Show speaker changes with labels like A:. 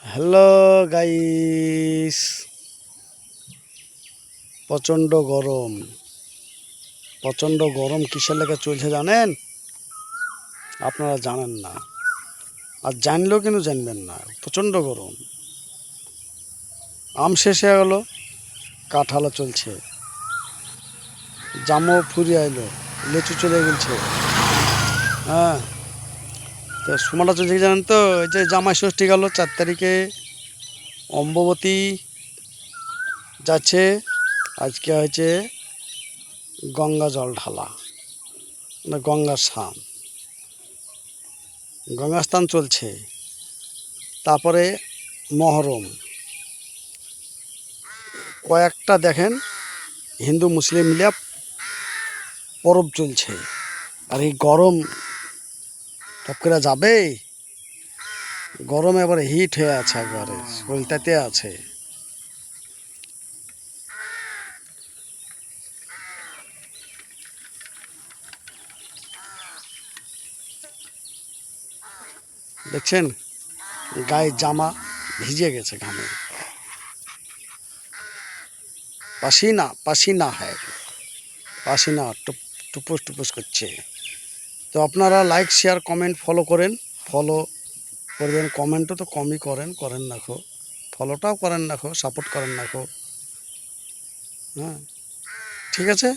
A: Hello guys, প্রচণ্ড গরম। প্রচণ্ড গরম কিসের লেগে চলছে জানেন? আপনারা জানেন না, আর জানলেও কিন্তু জানবেন না। প্রচণ্ড গরম। আম শেষ হয়ে গেল, কাঁঠালও চলছে, জামও ফুরিয়ে আইলো, লিচু চলে গেছে। হ্যাঁ, তো সময়টা চলছে কি জানেন তো? এই যে জামাই ষষ্ঠী গেল 4 তারিখে, অম্বুবতী যাচ্ছে, আজকে হয়েছে গঙ্গা জল ঢালা, মানে গঙ্গার স্নান। গঙ্গা স্নান চলছে। তারপরে মহরম, কয়েকটা দেখেন হিন্দু মুসলিম মিলিয়া পরব চলছে। আর এই গরম টপ করে যাবে, গরমে এবারে হিট হয়ে আছে, একবারে শরীরটাতে আছে। দেখছেন গায়ে জামা ভিজে গেছে ঘামে, পাসিনা পাসিনা হ্যাঁ, পাসিনা টুপুস টুপুস করছে। তো আপনারা লাইক শেয়ার কমেন্ট ফলো করেন, ফলো করবেন। কমেন্টও তো কমই করেন রাখো, ফলোটাও করেন রাখো, সাপোর্ট করেন রাখো। হ্যাঁ, ঠিক আছে।